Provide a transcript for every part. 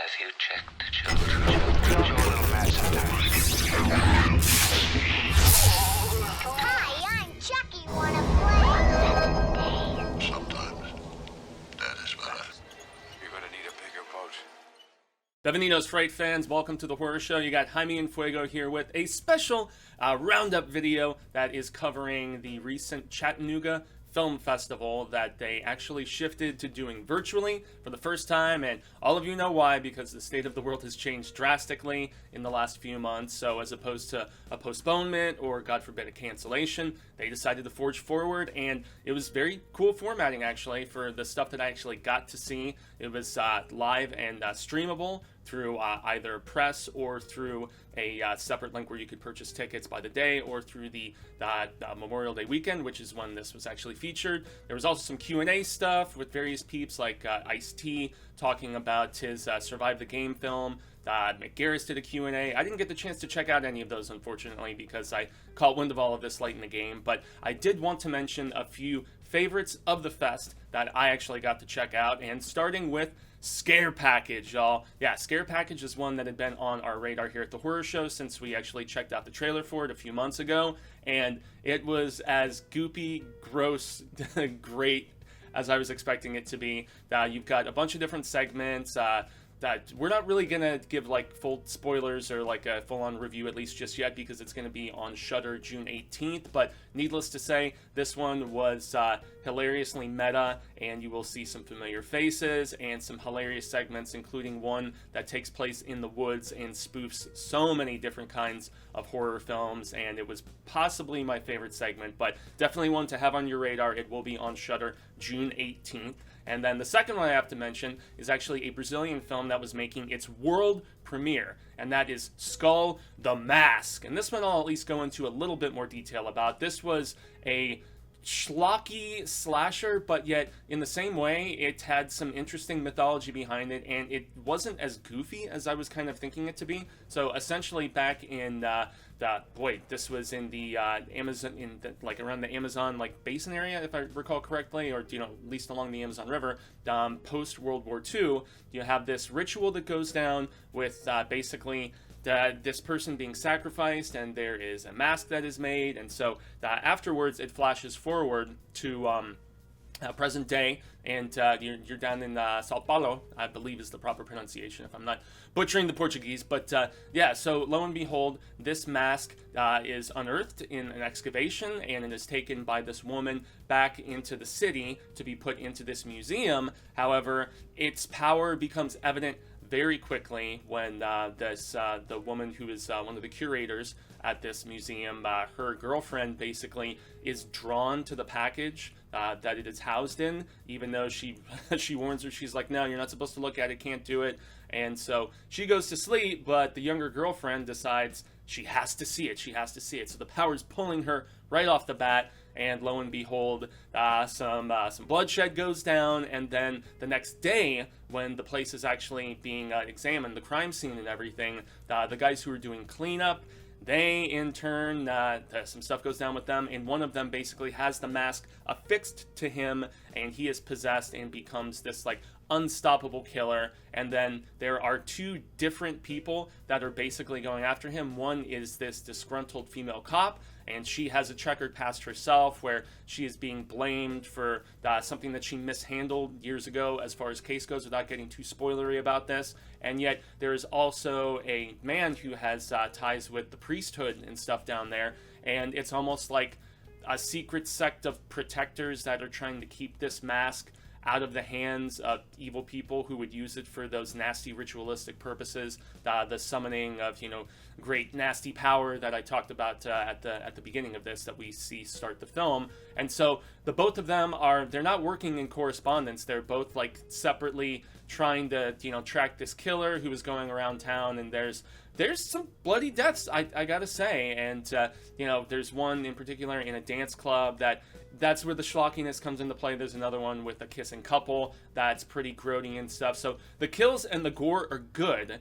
Have you checked the children? Hi, I'm Chucky. Wanna play? Sometimes that is better. You're gonna need a bigger boat. Bevenidos Fright fans, welcome to the horror show. You got Jaime and Fuego here with a special Roundup video that is covering the recent Chattanooga Film Festival that they actually shifted to doing virtually for the first time, and all of you know why, because the state of the world has changed drastically in the last few months. So as opposed to a postponement or, God forbid, a cancellation, they decided to forge forward, and it was very cool formatting actually for the stuff that I actually got to see. It was live and streamable through either press or through a separate link where you could purchase tickets by the day, or through the Memorial Day weekend, which is when this was actually featured. There was also some Q&A stuff with various peeps like Ice-T talking about his Survive the Game film. McGarris did a Q&A. I didn't get the chance to check out any of those, unfortunately, because I caught wind of all of this late in the game, but I did want to mention a few favorites of the fest that I actually got to check out, and starting with Scare Package, y'all. Yeah, Scare Package is one that had been on our radar here at the horror show since we actually checked out the trailer for it a few months ago, and it was as goopy, gross, great as I was expecting it to be. You've got a bunch of different segments that we're not really gonna give like full spoilers or like a full-on review, at least just yet, because it's gonna be on Shudder June 18th. But needless to say, this one was hilariously meta, and you will see some familiar faces and some hilarious segments, including one that takes place in the woods and spoofs so many different kinds of horror films, and it was possibly my favorite segment, but definitely one to have on your radar. It will be on Shudder June 18th. And then the second one I have to mention is actually a Brazilian film that was making its world premiere, and that is Skull the Mask. And this one I'll at least go into a little bit more detail about. This was a schlocky slasher, but yet in the same way it had some interesting mythology behind it, and it wasn't as goofy as I was kind of thinking it to be. So essentially, back in this was in the Amazon, like around the Amazon like basin area, if I recall correctly, or at least along the Amazon River, post World War II. You have this ritual that goes down with basically this person being sacrificed, and there is a mask that is made, and so afterwards it flashes forward to present day, and you're down in Sao Paulo, I believe is the proper pronunciation if I'm not butchering the Portuguese, but yeah, so lo and behold, this mask is unearthed in an excavation, and it is taken by this woman back into the city to be put into this museum. However, its power becomes evident very quickly when the woman who is one of the curators at this museum, her girlfriend basically is drawn to the package that it is housed in, even though she warns her. She's like, no, you're not supposed to look at it, can't do it. And so she goes to sleep, but the younger girlfriend decides she has to see it. So the power's pulling her right off the bat, and lo and behold, some bloodshed goes down, and then the next day, when the place is actually being examined, the crime scene and everything, the guys who are doing cleanup, they in turn, some stuff goes down with them, and one of them basically has the mask affixed to him, and he is possessed and becomes this like unstoppable killer. And then there are two different people that are basically going after him. One is this disgruntled female cop, and she has a checkered past herself where she is being blamed for something that she mishandled years ago as far as case goes, without getting too spoilery about this. And yet there is also a man who has ties with the priesthood and stuff down there, and it's almost like a secret sect of protectors that are trying to keep this mask out of the hands of evil people who would use it for those nasty ritualistic purposes, the summoning of great nasty power that I talked about at the beginning of this, that we see start the film. And so the both of them they're not working in correspondence. They're both like separately trying to track this killer who is going around town, and there's some bloody deaths, I gotta say. And there's one in particular in a dance club that's where the schlockiness comes into play. There's another one with a kissing couple that's pretty grody and stuff. So the kills and the gore are good,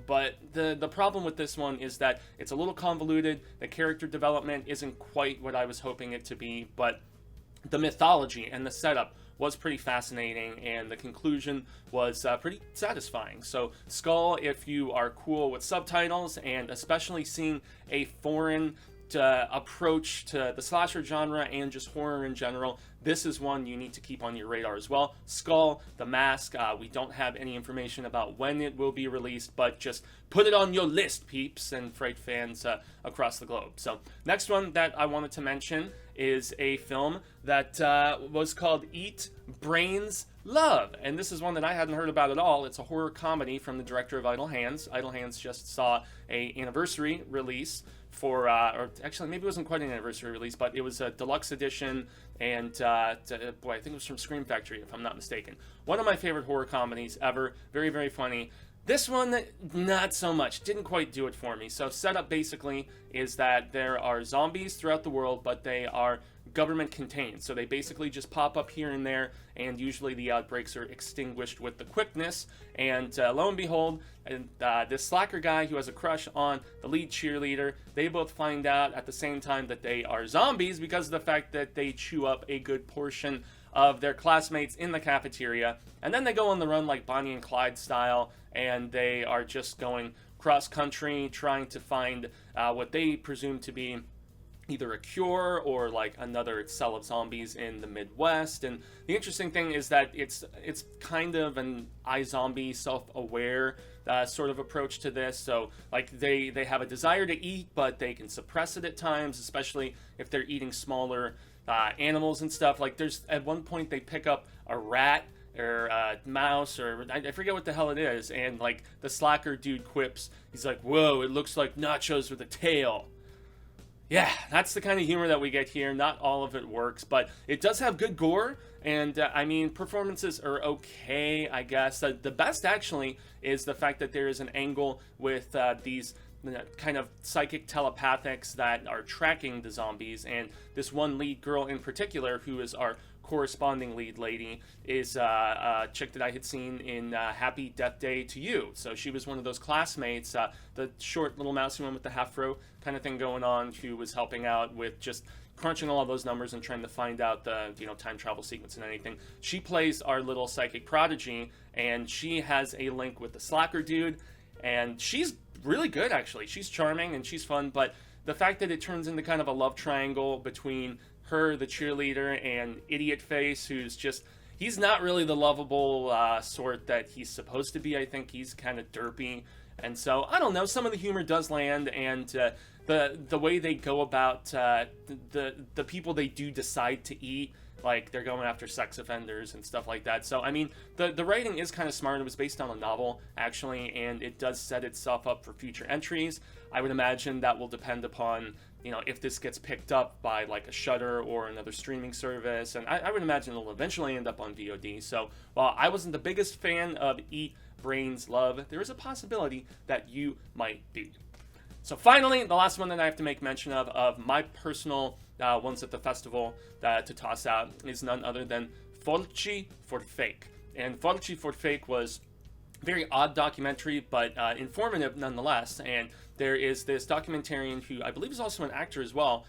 but the problem with this one is that it's a little convoluted. The character development isn't quite what I was hoping it to be, but the mythology and the setup was pretty fascinating, and the conclusion was pretty satisfying. So Skull, if you are cool with subtitles, and especially seeing a foreign approach to the slasher genre and just horror in general, this is one you need to keep on your radar as well. Skull, The Mask, we don't have any information about when it will be released, but just put it on your list, peeps and Fright fans across the globe. So next one that I wanted to mention is a film that was called Eat, Brains, Love, and this is one that I hadn't heard about at all. It's a horror comedy from the director of Idle Hands. Idle Hands just saw a anniversary release for, or actually maybe it wasn't quite an anniversary release, but it was a deluxe edition, and boy, I think it was from Scream Factory, if I'm not mistaken. One of my favorite horror comedies ever. Very, very funny. This one, not so much. Didn't quite do it for me. So setup basically is that there are zombies throughout the world, but they are government contained. So they basically just pop up here and there, and usually the outbreaks are extinguished with the quickness. And lo and behold, this slacker guy who has a crush on the lead cheerleader, they both find out at the same time that they are zombies because of the fact that they chew up a good portion of their classmates in the cafeteria. And then they go on the run like Bonnie and Clyde style, and they are just going cross country trying to find what they presume to be either a cure or like another cell of zombies in the Midwest. And the interesting thing is that it's kind of an iZombie self-aware sort of approach to this. So like they have a desire to eat, but they can suppress it at times, especially if they're eating smaller animals and stuff. Like there's at one point they pick up a rat or a mouse, or I forget what the hell it is, and like the slacker dude quips, he's like, "Whoa, it looks like nachos with a tail." Yeah, that's the kind of humor that we get here. Not all of it works, but it does have good gore, and I mean, performances are okay, I guess. The best, actually, is the fact that there is an angle with these kind of psychic telepathics that are tracking the zombies, and this one lead girl in particular, who is our corresponding lead lady, is a chick that I had seen in Happy Death Day to You. So she was one of those classmates, the short little mousy one with the half-fro kind of thing going on, who was helping out with just crunching all of those numbers and trying to find out the time travel sequence and anything. She plays our little psychic prodigy, and she has a link with the slacker dude, and she's really good, actually. She's charming and she's fun, but the fact that it turns into kind of a love triangle between her, the cheerleader, and Idiot Face, who's just, he's not really the lovable sort that he's supposed to be. I think he's kind of derpy, and so I don't know, some of the humor does land, and the way they go about the people they do decide to eat, like they're going after sex offenders and stuff like that. So I mean, the writing is kind of smart. It was based on a novel, actually, and it does set itself up for future entries. I would imagine that will depend upon, if this gets picked up by like a Shudder or another streaming service, and I would imagine it'll eventually end up on VOD. So while I wasn't the biggest fan of Eat, Brains, Love, there is a possibility that you might be. So finally, the last one that I have to make mention of my personal ones at the festival to toss out, is none other than Fulci for Fake. And Fulci for Fake was a very odd documentary, but informative nonetheless. And there is this documentarian who I believe is also an actor as well.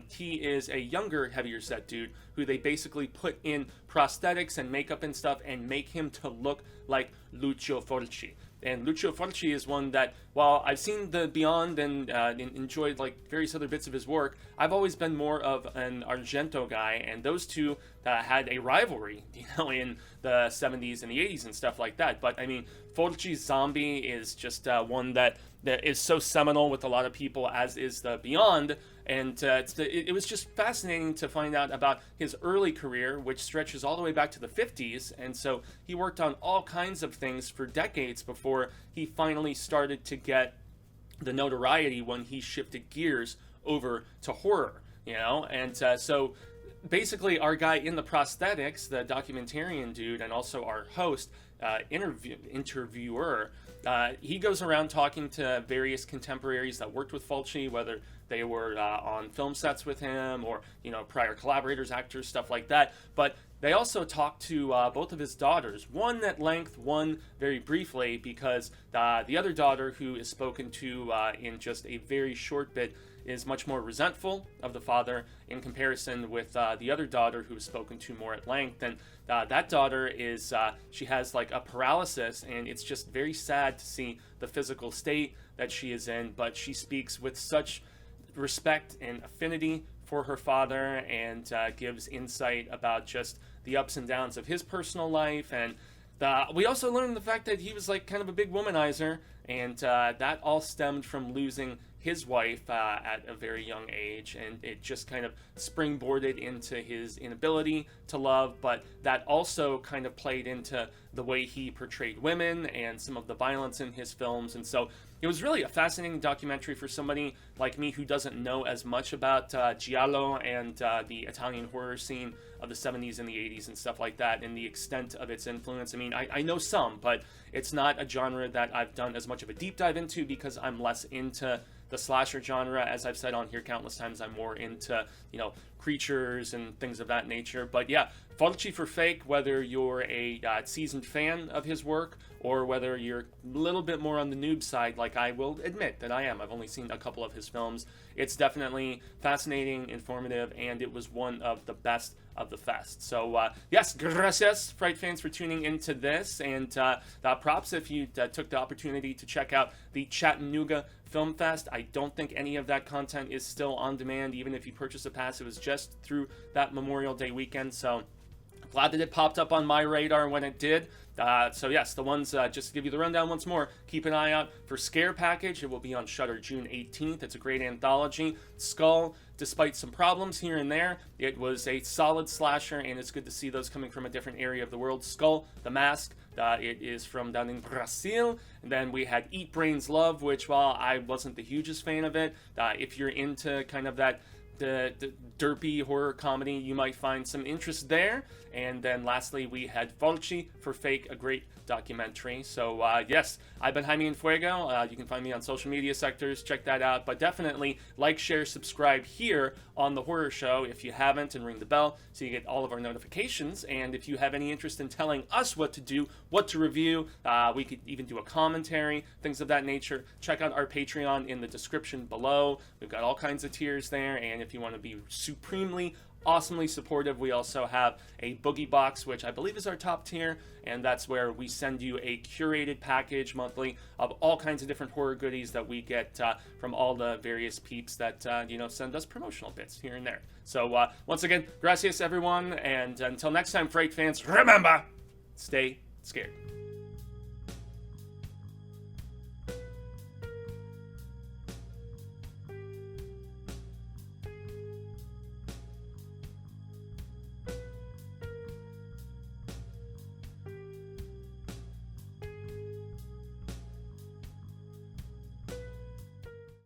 He is a younger, heavier set dude who they basically put in prosthetics and makeup and stuff and make him to look like Lucio Fulci. And Lucio Fulci is one that, while I've seen the Beyond and enjoyed like various other bits of his work, I've always been more of an Argento guy, and those two had a rivalry, in the 70s and the 80s and stuff like that. But I mean, Fulci's Zombie is just one that is so seminal with a lot of people, as is the Beyond. And it was just fascinating to find out about his early career, which stretches all the way back to the 50s. And so he worked on all kinds of things for decades before he finally started to get the notoriety when he shifted gears over to horror, And so basically our guy in the prosthetics, the documentarian dude, and also our host, interviewer, he goes around talking to various contemporaries that worked with Fulci, whether they were on film sets with him or, prior collaborators, actors, stuff like that. But they also talked to both of his daughters, one at length, one very briefly, because the other daughter, who is spoken to in just a very short bit is much more resentful of the father in comparison with the other daughter, who was spoken to more at length. And that daughter is, she has like a paralysis, and it's just very sad to see the physical state that she is in, but she speaks with such respect and affinity for her father, and gives insight about just the ups and downs of his personal life. And we also learned the fact that he was like kind of a big womanizer, and that all stemmed from losing his wife at a very young age, and it just kind of springboarded into his inability to love. But that also kind of played into the way he portrayed women and some of the violence in his films. And so it was really a fascinating documentary for somebody like me who doesn't know as much about giallo and the Italian horror scene of the 70s and the 80s and stuff like that, and the extent of its influence. I mean, I know some, but it's not a genre that I've done as much of a deep dive into because I'm less into the slasher genre. As I've said on here countless times, I'm more into, you know, creatures and things of that nature. But yeah, Fulci for fake, whether you're a seasoned fan of his work or whether you're a little bit more on the noob side, like I will admit that I am. I've only seen a couple of his films. It's definitely fascinating, informative, and it was one of the best of the fest. So yes, gracias, Fright fans, for tuning into this, and props if you took the opportunity to check out the Chattanooga Film Fest. I don't think any of that content is still on demand, even if you purchase a pass. It was just through that Memorial Day weekend, so glad that it popped up on my radar when it did. So yes, the ones, just to give you the rundown once more, keep an eye out for Scare Package. It will be on Shudder June 18th. It's a great anthology. Skull, despite some problems here and there, it was a solid slasher, and it's good to see those coming from a different area of the world. Skull, The Mask, it is from down in Brazil. And then we had Eat Brains Love, which, while I wasn't the hugest fan of it, if you're into kind of that the derpy horror comedy, you might find some interest there. And then lastly, we had Fulci for Fake, a great documentary. So yes, I've been Jaime and Fuego. You can find me on social media sectors. Check that out. But definitely like, share, subscribe here on The Horror Show if you haven't, and ring the bell so you get all of our notifications. And if you have any interest in telling us what to do, what to review, we could even do a commentary, things of that nature. Check out our Patreon in the description below. We've got all kinds of tiers there. And if you want to be supremely awesomely supportive, we also have a boogie box, which I believe is our top tier, and that's where we send you a curated package monthly of all kinds of different horror goodies that we get from all the various peeps that send us promotional bits here and there. So once again, gracias everyone, and until next time, Fright fans, remember, stay scared.